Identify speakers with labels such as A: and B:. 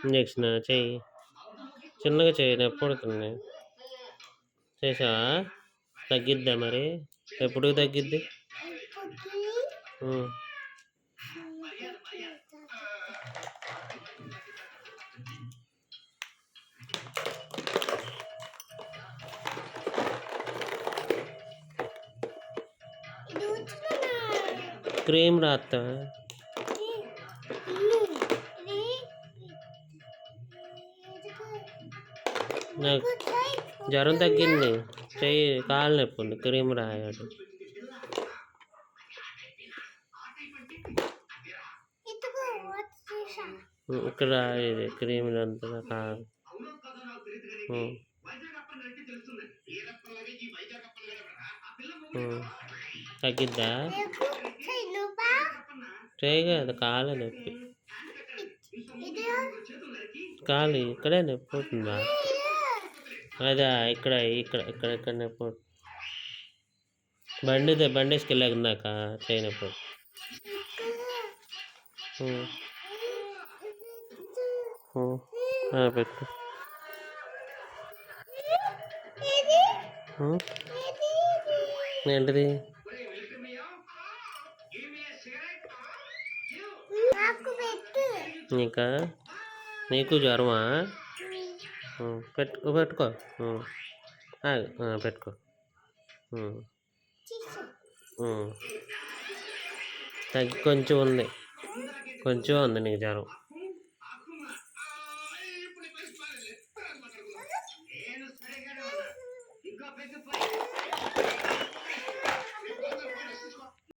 A: Injection చెయ్యి, చిన్నగా చెయ్యి, నొప్పి పుడుతుంది. చేసావా? తగ్గిద్దా మరి? ఎప్పుడు తగ్గిద్ది? క్రీమ్ రాస్తా. నాకు జ్వరం తగ్గింది, చెయ్యి కాలు నొప్పి ఉంది, క్రీమ్ రాయాడు. ఇక్కడ ఇది క్రీమ్ అంతా కాదు. తగ్గిద్దా? చేయగా అది కాలు నొప్పి, కాలు ఇక్కడే నొప్పి అవుతుందా? అదా ఇక్కడ ఇక్కడ ఇక్కడ ఇక్కడ నొప్పి. బండి వేసుకెళ్ళాక చేయనప్పుడు పెట్టు. ఏంటిది? నీకు జ్వరమా? పెట్టుకో పెట్టుకో. కొంచెం ఉంది నీకు జ్వరం.